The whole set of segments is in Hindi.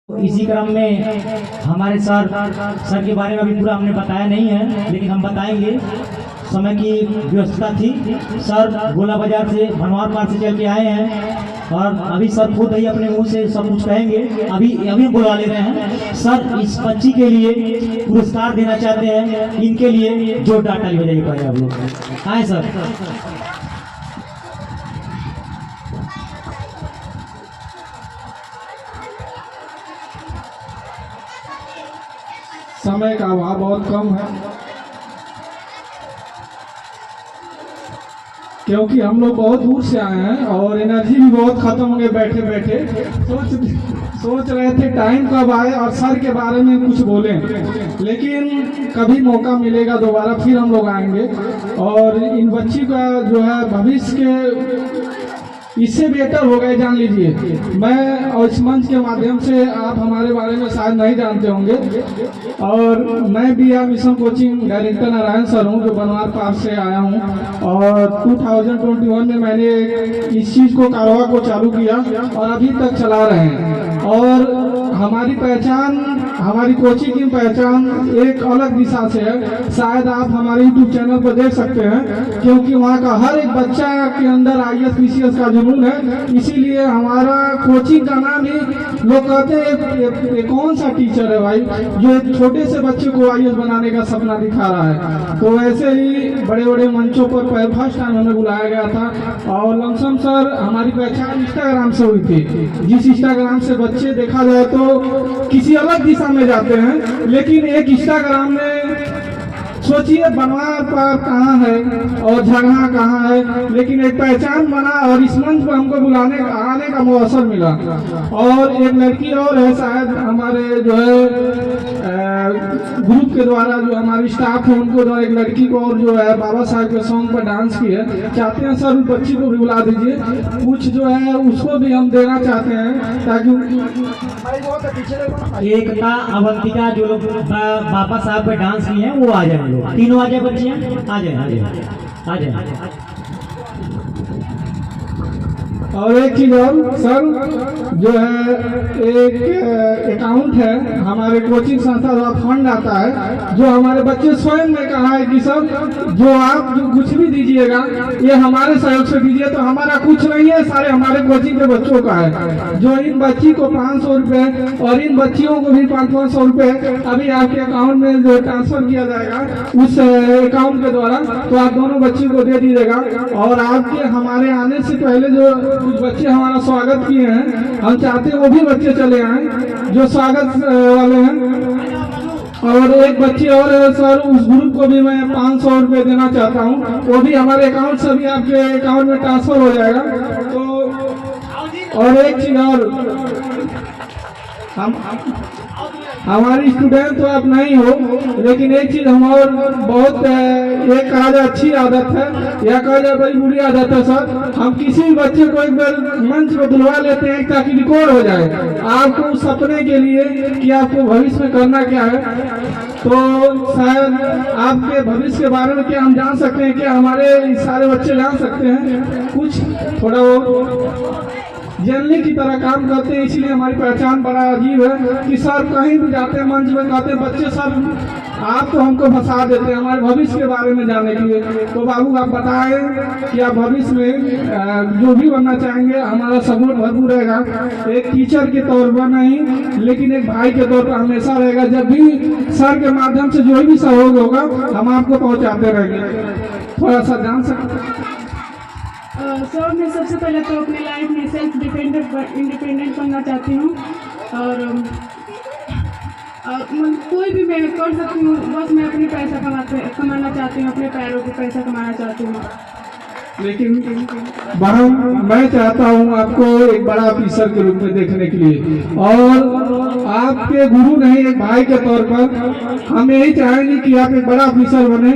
इसी क्रम में हमारे सर के बारे में अभी पूरा हमने बताया नहीं है, लेकिन हम बताएंगे। समय की व्यवस्था थी। सर गोला बाजार से भनवार पार से चल के आए हैं और अभी सर खुद ही अपने मुंह से सब कुछ कहेंगे। अभी अभी बुला ले रहे हैं। सर इस बच्ची के लिए पुरस्कार देना चाहते हैं। इनके लिए जोरदार ताली बजाइए पहले आप लोग। आए सर। समय का अभाव बहुत कम है, क्योंकि हम लोग बहुत दूर से आए हैं और एनर्जी भी बहुत खत्म हो गई। बैठे बैठे सोच रहे थे टाइम कब आए और सर के बारे में कुछ बोलें, लेकिन कभी मौका मिलेगा दोबारा फिर हम लोग आएंगे। और इन बच्ची का जो है भविष्य के इससे बेहतर हो गए, जान लीजिए। मैं और इस मंच के माध्यम से आप हमारे बारे में शायद नहीं जानते होंगे, और मैं B R mission coaching director Narayan sir हूँ, जो बनवार पास से आया हूँ। और 2021 में मैंने इस चीज़ को कारवा को चालू किया और अभी तक चला रहे हैं। और हमारी पहचान, हमारी कोचिंग की पहचान एक अलग दिशा से है। शायद आप हमारे YouTube चैनल पर देख सकते हैं, क्योंकि वहाँ का हर एक बच्चा के अंदर IAS PCS का जुनून है। इसीलिए हमारा कोचिंग का नाम ही, लोग कहते हैं कौन सा टीचर है भाई जो एक छोटे से बच्चे को IAS बनाने का सपना दिखा रहा है। तो ऐसे ही बड़े बड़े मंचों पर फर्स्ट टाइम हमें बुलाया गया था। और लमसम सर हमारी पहचान इंस्टाग्राम से हुई थी। जिस इंस्टाग्राम से बच्चे देखा जाए तो किसी अलग दिशा में जाते हैं, लेकिन एक इंस्टाग्राम में सोचिए बनवार पर कहाँ है और झगड़ा कहाँ है, लेकिन एक पहचान बना और इस मंच पर हमको बुलाने आने का अवसर मिला। और एक लड़की और है, शायद हमारे जो है ग्रुप के द्वारा, जो हमारी स्टाफ है उनको द्वारा एक लड़की को, और जो है बाबा साहब के सॉन्ग पर डांस की है। चाहते हैं सर उस बच्ची को भी बुला दीजिए, कुछ जो है उसको भी हम देना चाहते हैं, ताकि एकता अवंतिका जो लोग बाबा साहब पे डांस किए हैं वो आ जाए। लोग तीनों आ जाए, बच्चे आ जाए आ जाए आ जाए। और एक चीज और सर, जो है एक अकाउंट है हमारे कोचिंग संस्था द्वारा फंड आता है, जो हमारे बच्चे स्वयं ने कहा है कि सर जो आप जो कुछ भी दीजिएगा ये हमारे सहयोग से दीजिए। तो हमारा कुछ नहीं है, सारे हमारे कोचिंग के बच्चों का है। जो इन बच्ची को 500 रुपये और इन बच्चियों को भी 500 रुपये अभी आपके अकाउंट में जो ट्रांसफर किया जाएगा उस अकाउंट के द्वारा, तो आप दोनों बच्ची को दे दीजिएगा। और आपके हमारे आने से पहले जो कुछ बच्चे हमारा स्वागत किए हैं, हम चाहते हैं वो भी बच्चे चले आए जो स्वागत वाले हैं। और एक बच्चे और है सर, उस ग्रुप को भी मैं 500 रुपये देना चाहता हूँ, वो भी हमारे अकाउंट से भी आपके अकाउंट में ट्रांसफर हो जाएगा। तो और एक चीज और, हम हमारी स्टूडेंट तो आप नहीं हो, लेकिन एक चीज हम और बहुत ये कहा जाए अच्छी आदत है या कहा जाए बड़ी बुरी आदत है सर, हम किसी भी बच्चे को एक बार मंच पर बुलवा लेते हैं ताकि रिकॉर्ड हो जाए आपको उस सपने के लिए कि आपको भविष्य में करना क्या है। तो शायद आपके भविष्य के बारे में क्या हम जान सकते हैं, क्या हमारे सारे बच्चे जान सकते हैं कुछ थोड़ा वो जनरली की तरह काम करते हैं। इसलिए हमारी पहचान बड़ा अजीब है कि सर कहीं भी जाते हैं मंच में कहते हैं बच्चे सर आप तो हमको फंसा देते हैं हमारे भविष्य के बारे में जानने के लिए। तो बाबू आप बताएं कि आप भविष्य में जो भी बनना चाहेंगे, हमारा सपोर्ट भरपूर रहेगा। एक टीचर के तौर पर नहीं, लेकिन एक भाई के तौर पर हमेशा रहेगा। जब भी सर के माध्यम से जो भी सहयोग होगा हम आपको पहुँचाते रहेंगे। थोड़ा सा जान सकते सर मैं सबसे पहले तो अपनी लाइफ में सेल्फ इंडिपेंडेंट बनना चाहती हूँ, और कोई भी मैं कर सकती हूँ, बस मैं अपनी पैसा कमाना चाहती हूँ, अपने पैरों पे पैसा कमाना चाहती हूँ। लेकिन मैं चाहता हूं आपको एक बड़ा ऑफिसर के रूप में देखने के लिए, और आपके गुरु नहीं एक भाई के तौर पर हम यही चाहेंगे कि आप एक बड़ा ऑफिसर बने।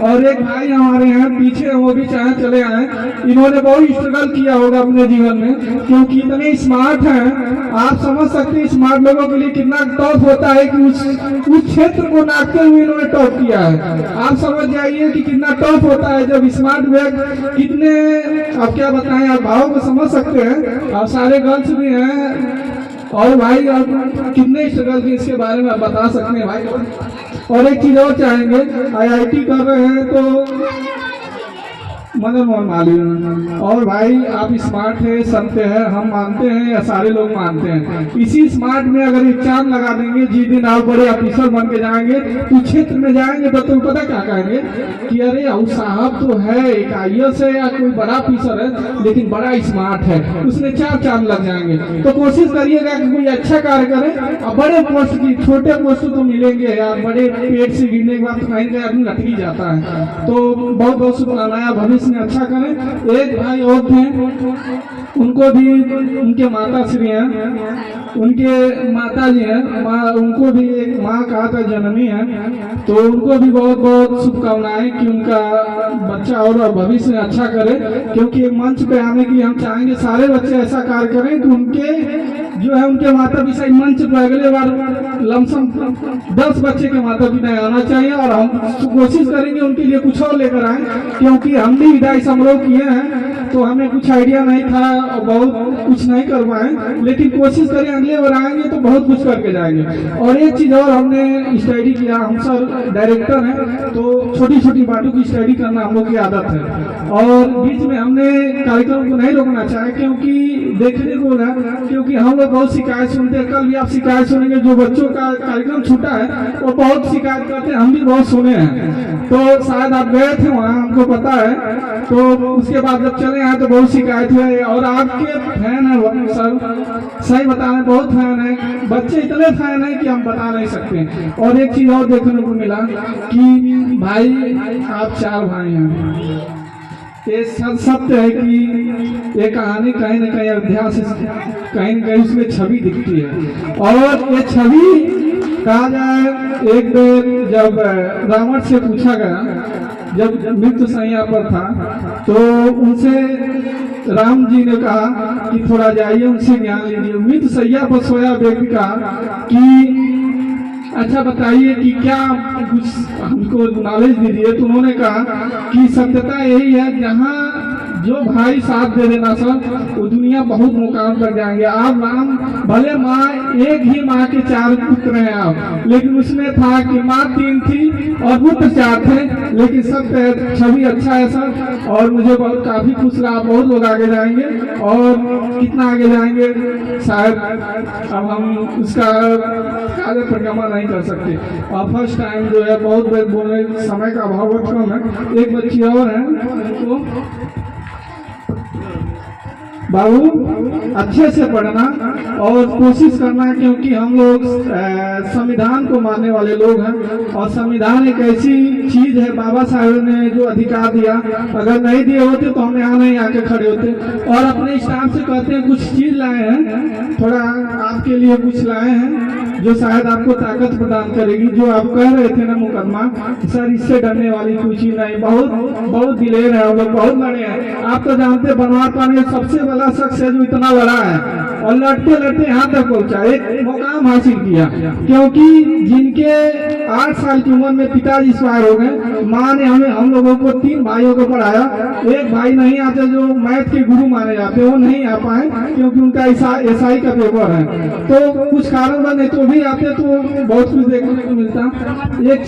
और एक भाई हमारे हैं पीछे, वो भी चाहे चले आए, इन्होंने बहुत स्ट्रगल किया होगा अपने जीवन में, क्योंकि इतने स्मार्ट हैं। आप समझ सकते हैं स्मार्ट लोगों के लिए कितना टफ होता है कि उस क्षेत्र को नापते हुए इन्होंने टॉप किया है। आप समझ जाइए कि कितना टफ होता है जब स्मार्ट व्यक्ति कितने, अब क्या बताएं, आप भाव को समझ सकते हैं। और सारे गर्ल्स भी हैं और भाई आप कितने स्ट्रगल की इसके बारे में आप बता सकते हैं भाई। और एक चीज़ और चाहेंगे, IIT कर रहे हैं तो मदन मोहन मालवीय। और भाई आप स्मार्ट है, सत्य है, हम मानते हैं या सारे लोग मानते हैं। इसी स्मार्ट में अगर एक चांद लगा देंगे, जिस दिन आप बड़े ऑफिसर बन के जाएंगे तो क्षेत्र में जाएंगे तो तुम पता क्या कहेंगे कि अरे उस साहब तो है एक IAS है या कोई बड़ा ऑफिसर है लेकिन बड़ा स्मार्ट है, उसमें 4 चांद लग जाएंगे। तो कोशिश करिएगा कि कोई अच्छा कार्य करे और बड़े पोस्ट की, छोटे पोस्ट तो मिलेंगे यार, बड़े पेट से गिरने के बाद तो कहीं आदमी लटक ही जाता है। तो बहुत बहुत शुभकामनाएं, भविष्य में अच्छा करें। एक भाई और थे, उनको भी उनके माता श्री हैं, उनके माता जी हैं, माँ, उनको भी एक माँ कहा था जननी है, तो उनको भी बहुत बहुत शुभकामनाएं कि उनका बच्चा और भविष्य में अच्छा करे। क्योंकि मंच पे आने की हम चाहेंगे सारे बच्चे ऐसा कार्य करें कि उनके जो है उनके माता पिता मंच पर अगले बार लमसम 10 बच्चे के माता पिता आना चाहिए और हम कोशिश करेंगे उनके लिए कुछ और लेकर आए। क्योंकि हम भी विदाई समारोह किए हैं तो हमें कुछ आइडिया नहीं था और बहुत कुछ नहीं कर पाए, लेकिन कोशिश करें अगले बार आएंगे तो बहुत कुछ करके जाएंगे। और एक चीज़ और हमने स्टडी किया, हम सर डायरेक्टर हैं तो छोटी छोटी बातों की स्टडी करना हम लोग की आदत है। और बीच में हमने कार्यक्रम को नहीं रोकना चाहे क्योंकि देखने को ना, क्योंकि हम लोग बहुत शिकायत सुनते हैं। कल भी आप शिकायत सुनेंगे, जो बच्चों का कार्यक्रम छूटा है वो बहुत शिकायत करते हैं, हम भी बहुत सुने हैं। तो शायद आप गए थे वहाँ, हमको पता है। तो उसके बाद जब चले आए तो बहुत शिकायत हुई और आपके फैन है सर, सही बता रहे, बहुत फैन है, बच्चे इतने फैन है कि हम बता नहीं सकते। और एक चीज और देखने को मिला कि भाई आप 4 भाई हैं, ये सत्य है कि ये कहानी कहीं न कहीं अध्यास कहीं न कहीं उसमें छवि दिखती है। और ये छवि कहा जाए, एक बार जब रावण से पूछा गया, जब मृत्यु संज्ञा पर था तो उनसे राम जी ने कहा कि थोड़ा जाइए उनसे ज्ञान लीजिए। मृत्यु संज्ञा पर सोया व्यक्ति कहा कि अच्छा बताइए कि क्या कुछ हमको नॉलेज दीजिए। तो उन्होंने कहा कि सत्यता यही है, जहाँ जो भाई साथ दे देना सर, वो दुनिया बहुत मुकाम तक जाएंगे। आप राम भले माँ एक ही माँ के 4 पुत्र हैं आप, लेकिन उसमें था कि माँ 3 थी और पुत्र 4 थे। लेकिन सत्य छवि अच्छा है सर, और मुझे बहुत काफी खुश रहा। बहुत लोग आगे जाएंगे और कितना आगे जाएंगे शायद अब हम उसका परिक्रमा नहीं कर सकते। और फर्स्ट टाइम जो है बहुत बोलने समय का अभाव बहुत कम है। एक बच्ची और है, उनको बाबू अच्छे से पढ़ना और कोशिश करना, क्योंकि हम लोग संविधान को मानने वाले लोग हैं। और संविधान एक ऐसी चीज है, बाबा साहब ने जो अधिकार दिया, अगर नहीं दिए होते तो हम यहाँ नहीं आके खड़े होते। और अपने स्टाफ से कहते हैं कुछ चीज लाए हैं, थोड़ा आपके लिए कुछ लाए हैं जो शायद आपको ताकत प्रदान करेगी। जो आप कह रहे थे ना मुकदमा सर, इससे डरने वाली कुछ ही नहीं, बहुत दिलेर है, हम लोग बहुत लड़े हैं। आप तो जानते बनवार पानी सबसे बड़ा शख्स है जो इतना लड़ा है और लड़ते लड़ते यहाँ तक पहुंचा, एक मुकाम हासिल किया। क्योंकि जिनके 8 साल की उम्र में पिताजी एक्सपायर हो गए, माँ ने हम लोगों को 3 भाइयों को पढ़ाया। एक भाई नहीं आते जो मैथ के गुरु माने जाते, वो नहीं आ पाए क्योंकि उनका SI का पेपर है। तो कुछ कारण नहीं तो भी आते तो बहुत कुछ देखने को मिलता। एक